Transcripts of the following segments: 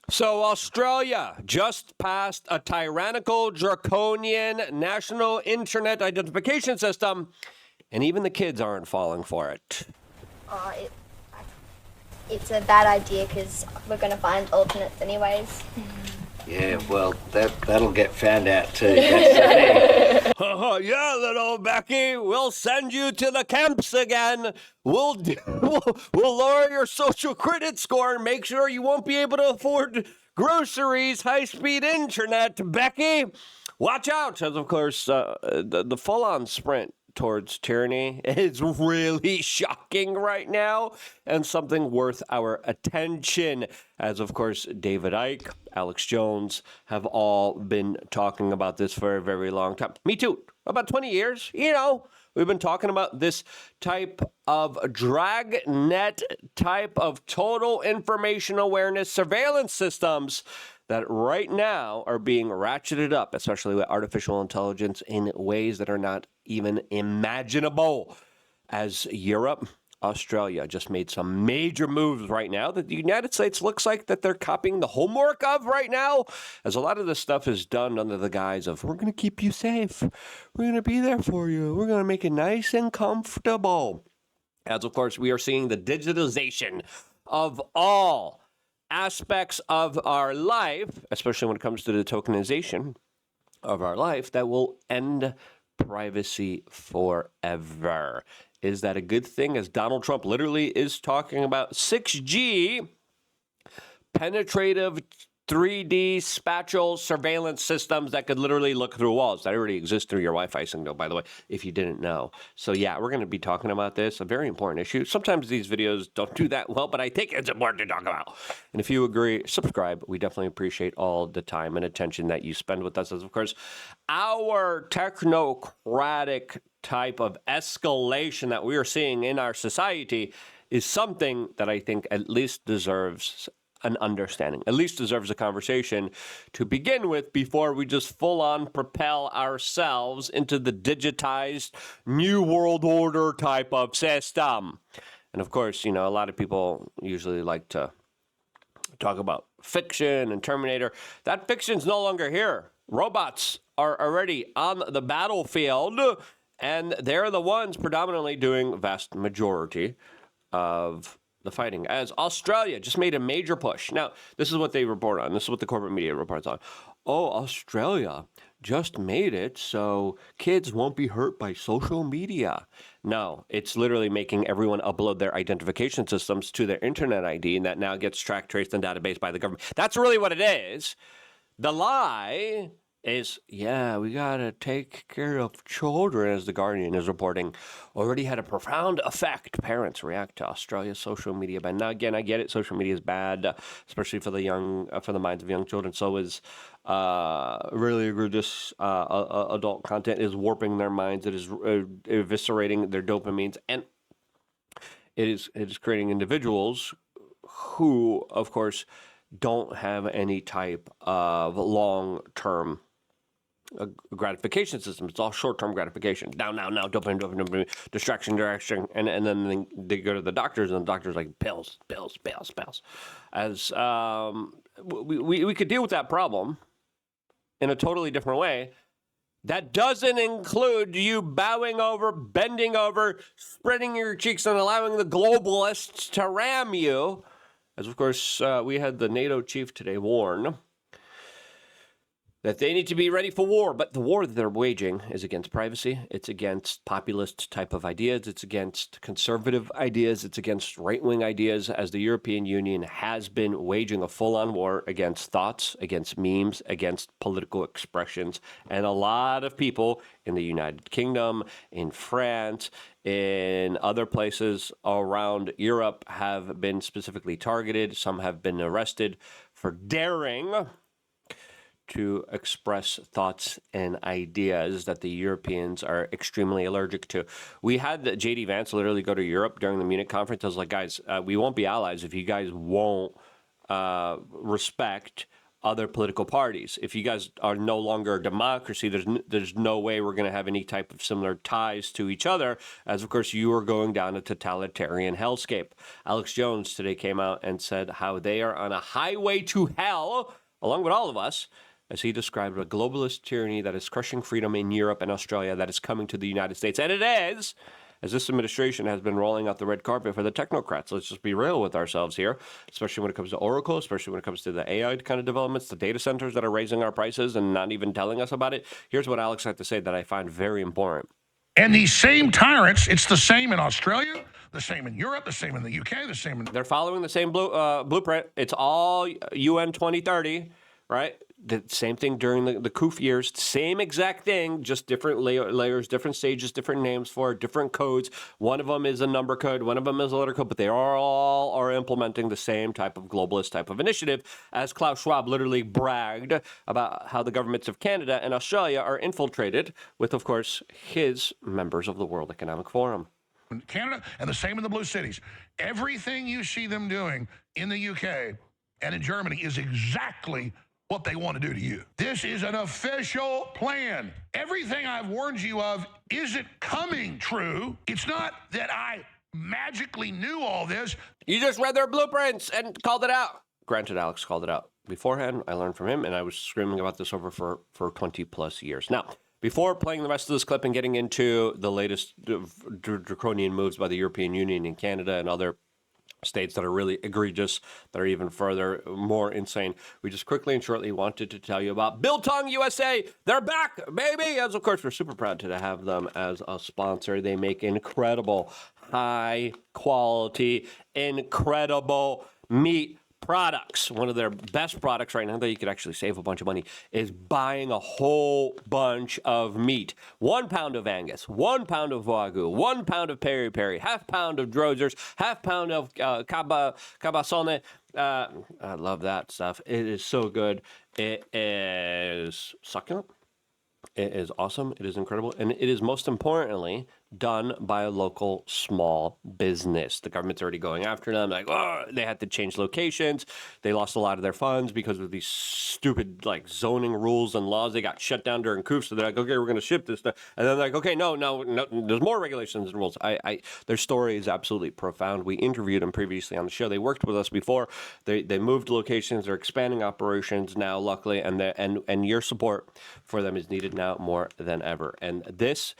So Australia just passed a tyrannical, draconian national internet identification system, and even the kids aren't falling for it. It's a bad idea because we're going to find alternates anyways. Yeah, well, that'll get found out too. That's the thing. Yeah, little Becky, we'll send you to the camps again. We'll lower your social credit score and make sure you won't be able to afford groceries, high-speed internet. Becky, watch out, as of course the full-on sprint towards tyranny is really shocking right now and something worth our attention, as of course David Icke, Alex Jones have all been talking about this for a very long time. Me too. About 20 years, we've been talking about this type of dragnet type of total information awareness surveillance systems that right now are being ratcheted up, especially with artificial intelligence, in ways that are not even imaginable. As Europe, Australia just made some major moves right now that the United States looks like that they're copying the homework of right now, as a lot of this stuff is done under the guise of, we're going to keep you safe. We're going to be there for you. We're going to make it nice and comfortable. As, of course, we are seeing the digitalization of all aspects of our life, especially when it comes to the tokenization of our life, that will end privacy forever. Is that a good thing? As Donald Trump literally is talking about 6G, penetrative 3D spatial surveillance systems that could literally look through walls. That already exists through your Wi-Fi signal, by the way, if you didn't know. So yeah, we're going to be talking about this, a very important issue. Sometimes these videos don't do that well, but I think it's important to talk about. And if you agree, subscribe. We definitely appreciate all the time and attention that you spend with us. As of course, our technocratic type of escalation that we are seeing in our society is something that I think at least deserves an understanding, at least deserves a conversation to begin with before we just full-on propel ourselves into the digitized new world order type of system. And of course, a lot of people usually like to talk about fiction and Terminator. That fiction's no longer here. Robots are already on the battlefield, and they're the ones predominantly doing vast majority of the fighting, as Australia just made a major push. Now, this is what they report on. This is what the corporate media reports on. Oh, Australia just made it so kids won't be hurt by social media. No, it's literally making everyone upload their identification systems to their internet ID, and that now gets tracked, traced, and database by the government. That's really what it is. The lie is, yeah, we got to take care of children, as The Guardian is reporting, already had a profound effect. Parents react to Australia's social media ban. Now, again, I get it. Social media is bad, especially for the minds of young children. So is really egregious adult content is warping their minds. It is eviscerating their dopamines. And it is creating individuals who, of course, don't have any type of long-term gratification system. It's all short-term gratification. Now, dopamine, distraction, and then they go to the doctors, and the doctor's like, pills. As we could deal with that problem in a totally different way. That doesn't include you bowing over, bending over, spreading your cheeks, and allowing the globalists to ram you. As, of course, we had the NATO chief today warn that they need to be ready for war. But the war that they're waging is against privacy. It's against populist type of ideas. It's against conservative ideas. It's against right-wing ideas, as the European Union has been waging a full-on war against thoughts, against memes, against political expressions. And a lot of people in the United Kingdom, in France, in other places around Europe have been specifically targeted. Some have been arrested for daring to express thoughts and ideas that the Europeans are extremely allergic to. We had J.D. Vance literally go to Europe during the Munich conference. I was like, guys, we won't be allies if you guys won't respect other political parties. If you guys are no longer a democracy, there's no way we're going to have any type of similar ties to each other, as of course you are going down a totalitarian hellscape. Alex Jones today came out and said how they are on a highway to hell, along with all of us, as he described a globalist tyranny that is crushing freedom in Europe and Australia that is coming to the United States. And it is, as this administration has been rolling out the red carpet for the technocrats. Let's just be real with ourselves here, especially when it comes to Oracle, especially when it comes to the AI kind of developments, the data centers that are raising our prices and not even telling us about it. Here's what Alex had to say that I find very important. And these same tyrants, it's the same in Australia, the same in Europe, the same in the UK, the same in... They're following the same blueprint. It's all UN 2030, right? The same thing during the COOF years, same exact thing, just different layers, different stages, different names for it, different codes. One of them is a number code, one of them is a letter code, but they all are implementing the same type of globalist type of initiative, as Klaus Schwab literally bragged about how the governments of Canada and Australia are infiltrated with, of course, his members of the World Economic Forum. Canada, and the same in the blue cities. Everything you see them doing in the UK and in Germany is exactly what they want to do to you. This is an official plan. Everything I've warned you of isn't coming true. It's not that I magically knew all this. You just read their blueprints and called it out. Granted, Alex called it out beforehand. I learned from him, and I was screaming about this over for 20 plus years. Now, before playing the rest of this clip and getting into the latest draconian moves by the European Union and Canada and other states that are really egregious, that are even further more insane, we just quickly and shortly wanted to tell you about Biltong USA. They're back, baby! As of course, we're super proud to have them as a sponsor. They make incredible, high quality, incredible meat products. One of their best products right now that you could actually save a bunch of money is buying a whole bunch of meat. 1 pound of Angus, 1 pound of Wagyu, 1 pound of Peri Peri, half pound of Drozers, half pound of Cabasone. I love that stuff. It is so good. It is succulent. It is awesome. It is incredible. And it is most importantly done by a local small business. The government's already going after them. Like, oh, they had to change locations. They lost a lot of their funds because of these stupid like zoning rules and laws. They got shut down during COOF. So they're like, okay, we're going to ship this stuff. And then they're like, okay, no, there's more regulations and rules. Their story is absolutely profound. We interviewed them previously on the show. They worked with us before. They moved locations. They're expanding operations now, luckily. And your support for them is needed now more than ever. And this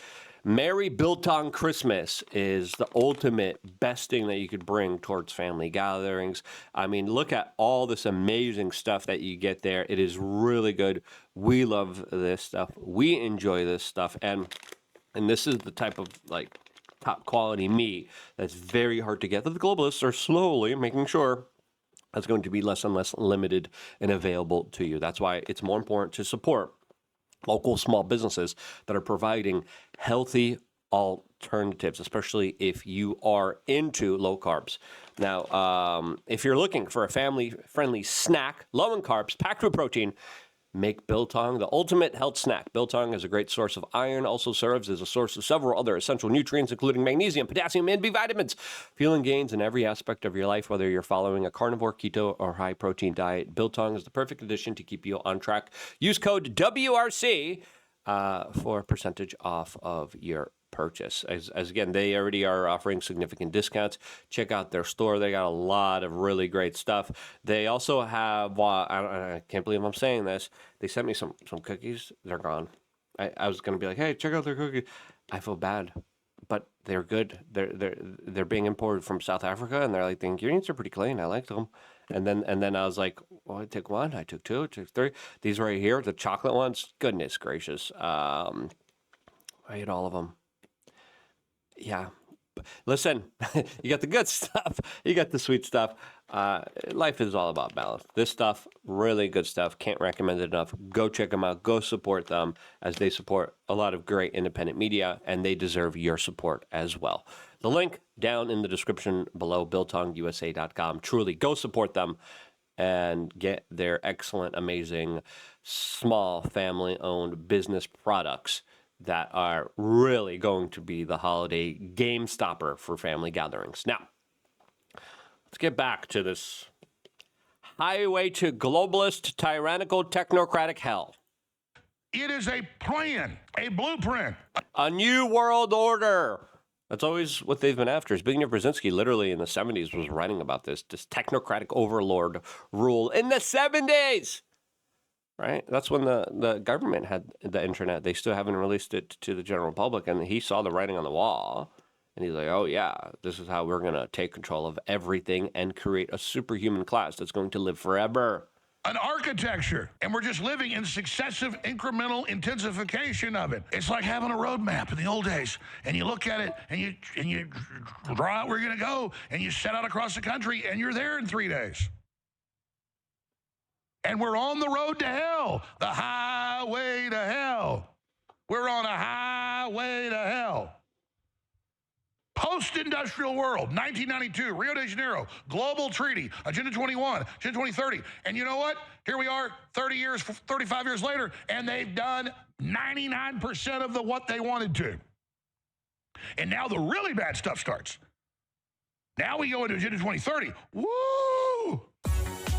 Merry Biltong Christmas is the ultimate best thing that you could bring towards family gatherings. I mean, look at all this amazing stuff that you get there. It is really good. We love this stuff. We enjoy this stuff. And this is the type of like top quality meat that's very hard to get that the globalists are slowly making sure that's going to be less and less limited and available to you. That's why it's more important to support local small businesses that are providing healthy alternatives, especially if you are into low carbs. Now, if you're looking for a family-friendly snack, low in carbs, packed with protein, make Biltong the ultimate health snack. Biltong is a great source of iron, also serves as a source of several other essential nutrients, including magnesium, potassium, and B vitamins. Feeling gains in every aspect of your life, whether you're following a carnivore, keto, or high-protein diet, Biltong is the perfect addition to keep you on track. Use code WRC for a percentage off of your purchase. As again, they already are offering significant discounts. Check out their store. They got a lot of really great stuff. They also have, I can't believe I'm saying this, they sent me some cookies. They're gone. I was going to be like, hey, check out their cookies. I feel bad, but they're good. They're being imported from South Africa, and they're like, the ingredients are pretty clean. I like them. And then I was like, well, I took one, I took two, I took three. These right here, the chocolate ones, goodness gracious. I ate all of them. Yeah. Listen, you got the good stuff. You got the sweet stuff. Life is all about balance. This stuff, really good stuff. Can't recommend it enough. Go check them out. Go support them as they support a lot of great independent media, and they deserve your support as well. The link down in the description below, biltongusa.com. Truly, go support them and get their excellent, amazing, small, family-owned business products that are really going to be the holiday game stopper for family gatherings. Now, let's get back to this highway to globalist, tyrannical, technocratic hell. It is a plan, a blueprint. A new world order. That's always what they've been after. Zbigniew Brzezinski literally in the 70s was writing about this technocratic overlord rule in the 70s. Right? That's when the government had the internet. They still haven't released it to the general public. And he saw the writing on the wall. And he's like, oh, yeah, this is how we're going to take control of everything and create a superhuman class that's going to live forever. An architecture, and we're just living in successive incremental intensification of it. It's like having a roadmap in the old days, and you look at it, and you draw out where you're going to go, and you set out across the country, and you're there in 3 days. And we're on the road to hell, the highway to hell. We're on a highway to hell. Post-industrial world, 1992, Rio de Janeiro, global treaty, Agenda 21, Agenda 2030. And you know what? Here we are 30 years, 35 years later, and they've done 99% of what they wanted to. And now the really bad stuff starts. Now we go into Agenda 2030. Woo!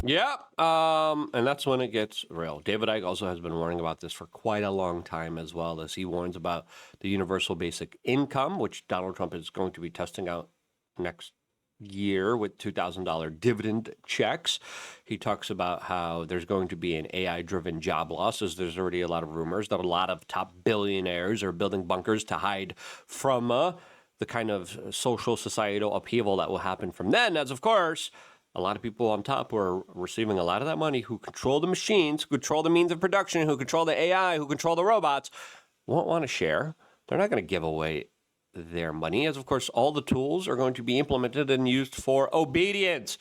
Yep. And that's when it gets real. David Icke also has been warning about this for quite a long time, as well as he warns about the universal basic income, which Donald Trump is going to be testing out next year with $2,000 dividend checks. He talks about how there's going to be an AI-driven job loss, as there's already a lot of rumors that a lot of top billionaires are building bunkers to hide from the kind of social societal upheaval that will happen from then, as of course, a lot of people on top who are receiving a lot of that money, who control the machines, who control the means of production, who control the AI, who control the robots, won't want to share. They're not going to give away their money, as of course all the tools are going to be implemented and used for obedience.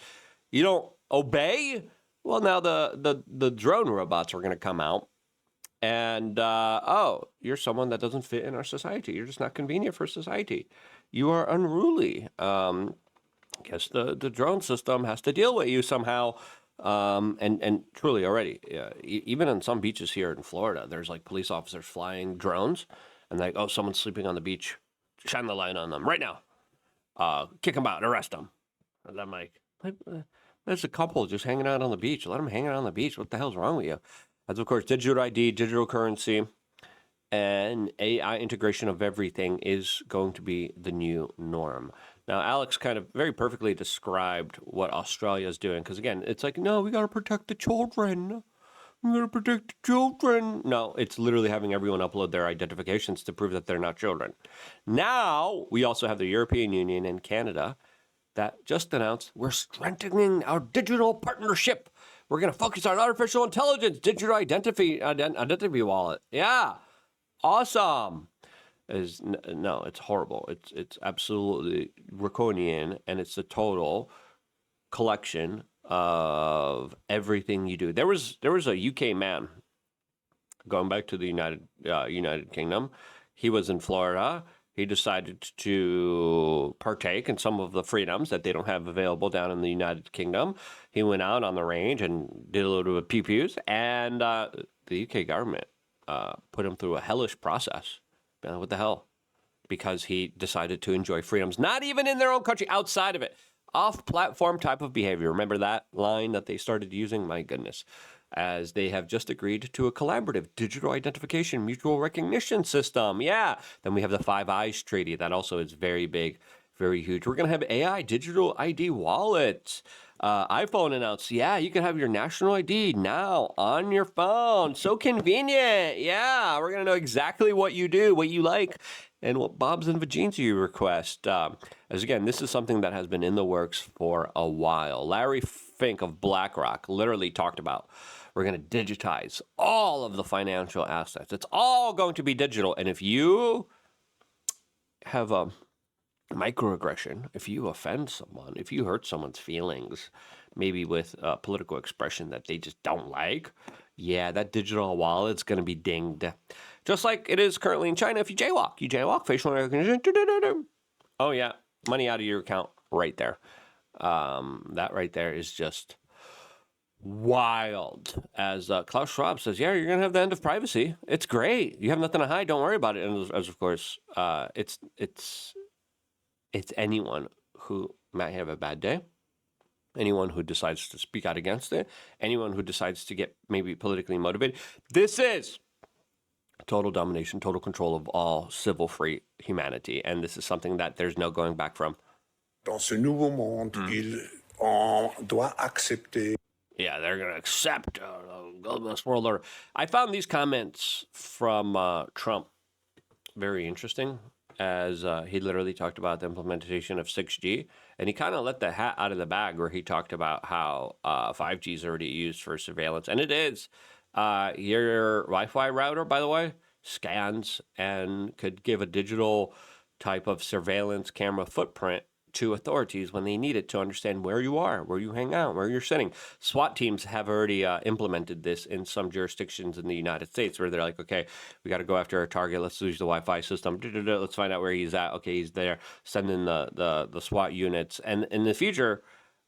You don't obey? Well, now the drone robots are going to come out. And, you're someone that doesn't fit in our society. You're just not convenient for society. You are unruly. I guess the drone system has to deal with you somehow. And truly already, even on some beaches here in Florida, there's like police officers flying drones and like, oh, someone's sleeping on the beach. Shine the light on them right now. Kick them out, arrest them. And I'm like, there's a couple just hanging out on the beach. Let them hang out on the beach. What the hell's wrong with you? That's, of course, digital ID, digital currency, and AI integration of everything is going to be the new norm. Now, Alex kind of very perfectly described what Australia is doing, because, again, it's like, no, we got to protect the children. We got to protect the children. No, it's literally having everyone upload their identifications to prove that they're not children. Now, we also have the European Union and Canada that just announced we're strengthening our digital partnership. We're going to focus on artificial intelligence, digital identity wallet. Yeah, awesome. No, it's horrible. It's absolutely draconian, and it's a total collection of everything you do. There was a UK man going back to the United Kingdom. He was in Florida. He decided to partake in some of the freedoms that they don't have available down in the United Kingdom. He went out on the range and did a little bit of pew-pews, and the UK government put him through a hellish process. What the hell? Because he decided to enjoy freedoms, not even in their own country, outside of it. Off-platform type of behavior. Remember that line that they started using? My goodness. As they have just agreed to a collaborative digital identification mutual recognition system. Yeah. Then we have the Five Eyes Treaty. That also is very big, very huge. We're going to have AI digital ID wallets. iPhone announced, yeah, you can have your national ID now on your phone. So convenient. Yeah, we're going to know exactly what you do, what you like, and what bobs and vagines you request. As again, this is something that has been in the works for a while. Larry Fink of BlackRock literally talked about, we're going to digitize all of the financial assets. It's all going to be digital. And if you have a microaggression, if you offend someone, if you hurt someone's feelings, maybe with a political expression that they just don't like, yeah, that digital wallet's going to be dinged. Just like it is currently in China. If you jaywalk, facial recognition, oh yeah, money out of your account right there. That right there is just wild. As Klaus Schwab says, yeah, you're going to have the end of privacy. It's great. You have nothing to hide. Don't worry about it. And as of course, it's anyone who might have a bad day anyone who decides to speak out against it, anyone who decides to get maybe politically motivated. This is total domination, total control of all civil free humanity. And this is something that there's no going back from. Dans ce nouveau monde, on doit accepter. Yeah, they're going to accept the globalist world order. I found these comments from Trump very interesting, as he literally talked about the implementation of 6G. And he kind of let the hat out of the bag where he talked about how 5G is already used for surveillance. And it is. Your Wi-Fi router, by the way, scans and could give a digital type of surveillance camera footprint to authorities when they need it to understand where you are, where you hang out, where you're sitting. SWAT teams have already implemented this in some jurisdictions in the United States where they're like, okay, we got to go after our target. Let's use the Wi-Fi system. Let's find out where he's at. Okay, he's there. Send in the SWAT units. And in the future,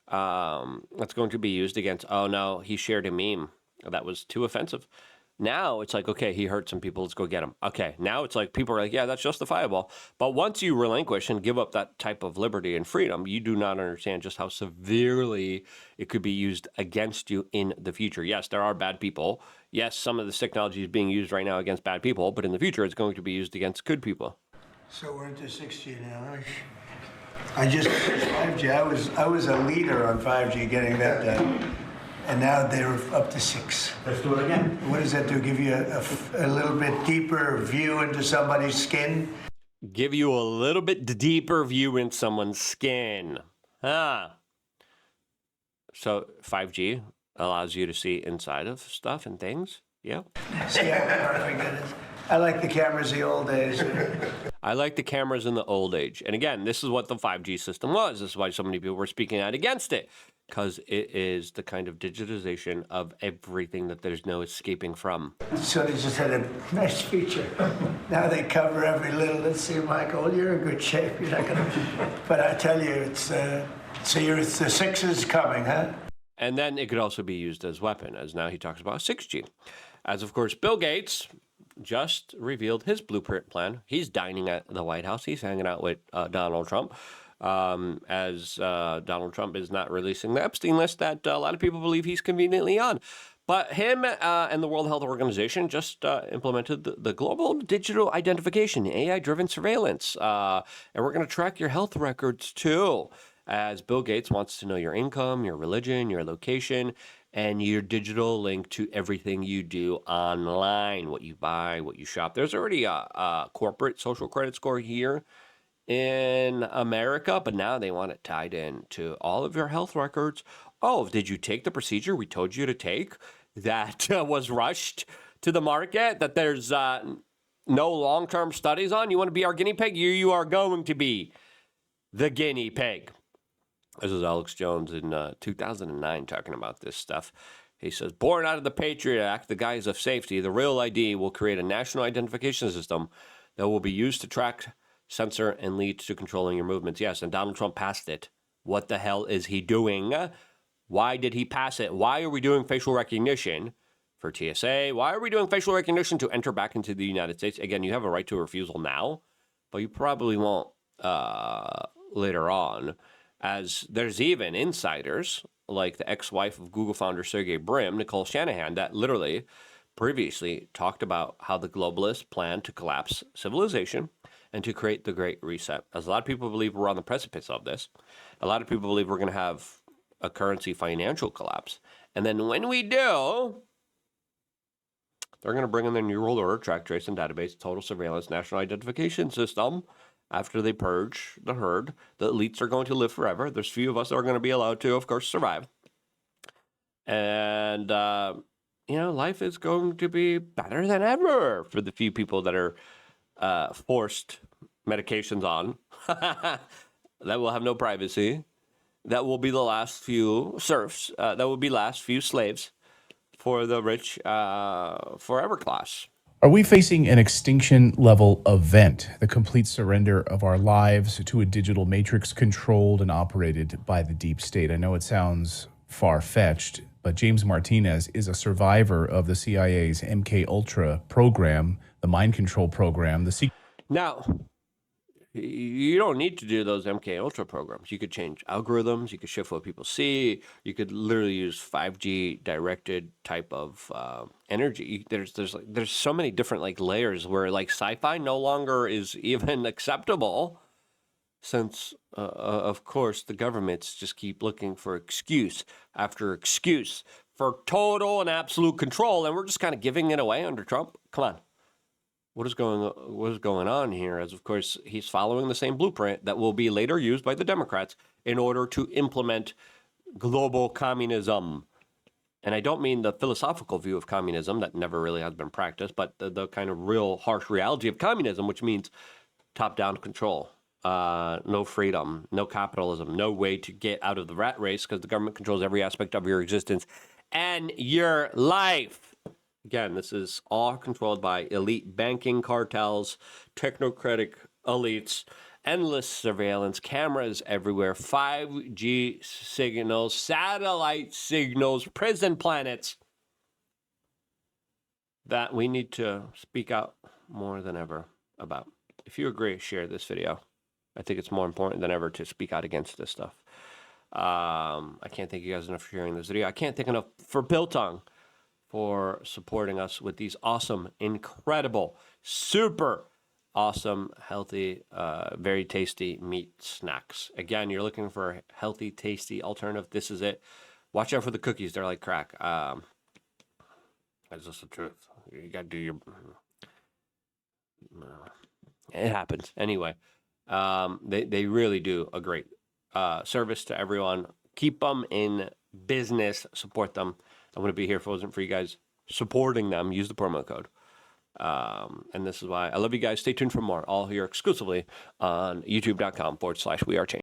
that's going to be used against, oh no, he shared a meme that was too offensive. Now it's like, okay, he hurt some people. Let's go get him. Okay, now it's like people are like, yeah, that's justifiable. But once you relinquish and give up that type of liberty and freedom, you do not understand just how severely it could be used against you in the future. Yes, there are bad people. Yes, some of this technology is being used right now against bad people, but in the future, it's going to be used against good people. So we're into 6G now. I just finished 5G. I was a leader on 5G, getting that done. And now they're up to 6. Let's do it again. What does that do? Give you a little bit deeper view into somebody's skin? Give you a little bit deeper view in someone's skin. So 5G allows you to see inside of stuff and things. Yeah. See how perfect it is? I like the cameras the old days. I like the cameras in the old age. And again, this is what the 5G system was. This is why so many people were speaking out against it. Because it is the kind of digitization of everything that there's no escaping from. So they just had a nice feature. Now they cover every little. Let's see, Michael, you're in good shape. You're not gonna. But I tell you, it's the 6 is coming, huh? And then it could also be used as weapon, as now he talks about 6G. As of course, Bill Gates just revealed his blueprint plan. He's dining at the White House. He's hanging out with Donald Trump. As Donald Trump is not releasing the Epstein list that a lot of people believe he's conveniently on. But him and the World Health Organization just implemented the global digital identification, AI-driven surveillance. And we're going to track your health records too, as Bill Gates wants to know your income, your religion, your location, and your digital link to everything you do online, what you buy, what you shop. There's already a corporate social credit score here in America, but now they want it tied in to all of your health records. Oh, did you take the procedure we told you to take that was rushed to the market, that there's no long-term studies on? You want to be our guinea pig? You are going to be the guinea pig. This is Alex Jones in 2009 talking about this stuff. He says, born out of the Patriot Act, the guise of safety, the Real ID will create a national identification system that will be used to track, censor, and lead to controlling your movements. Yes, and Donald Trump passed it. What the hell is he doing? Why did he pass it? Why are we doing facial recognition for TSA? Why are we doing facial recognition to enter back into the United States? Again, you have a right to refusal now, but you probably won't later on, as there's even insiders like the ex-wife of Google founder Sergey Brin, Nicole Shanahan, that literally previously talked about how the globalists plan to collapse civilization and to create the Great Reset. As a lot of people believe we're on the precipice of this. A lot of people believe we're going to have a currency financial collapse. And then when we do, they're going to bring in their New World Order, track, trace, and database, total surveillance, national identification system. After they purge the herd, the elites are going to live forever. There's few of us that are going to be allowed to, of course, survive. And, life is going to be better than ever for the few people that are forced medications on, that will have no privacy, that will be the last few serfs, that will be last few slaves for the rich forever class. Are we facing an extinction level event, the complete surrender of our lives to a digital matrix controlled and operated by the deep state? I know it sounds far-fetched, but James Martinez is a survivor of the CIA's MK Ultra program, the mind control program. Now, You don't need to do those MK Ultra programs. You could change algorithms. You could shift what people see. You could literally use 5G directed type of energy. There's so many different like layers where like sci-fi no longer is even acceptable, since of course the governments just keep looking for excuse after excuse for total and absolute control, and we're just kind of giving it away under Trump. Come on. What is going on here is, of course, he's following the same blueprint that will be later used by the Democrats in order to implement global communism. And I don't mean the philosophical view of communism that never really has been practiced, but the kind of real harsh reality of communism, which means top-down control, no freedom, no capitalism, no way to get out of the rat race because the government controls every aspect of your existence and your life. Again, this is all controlled by elite banking cartels, technocratic elites, endless surveillance, cameras everywhere, 5G signals, satellite signals, prison planets that we need to speak out more than ever about. If you agree, share this video. I think it's more important than ever to speak out against this stuff. I can't thank you guys enough for sharing this video. I can't thank enough for Biltong for supporting us with these awesome, incredible, super awesome, healthy, very tasty meat snacks. Again, you're looking for a healthy, tasty alternative. This is it. Watch out for the cookies. They're like crack. That's just the truth. You got to do your... It happens. Anyway, they really do a great service to everyone. Keep them in business. Support them. I'm going to be here if it wasn't for you guys supporting them. Use the promo code. And this is why I love you guys. Stay tuned for more. All here exclusively on youtube.com/wearechange.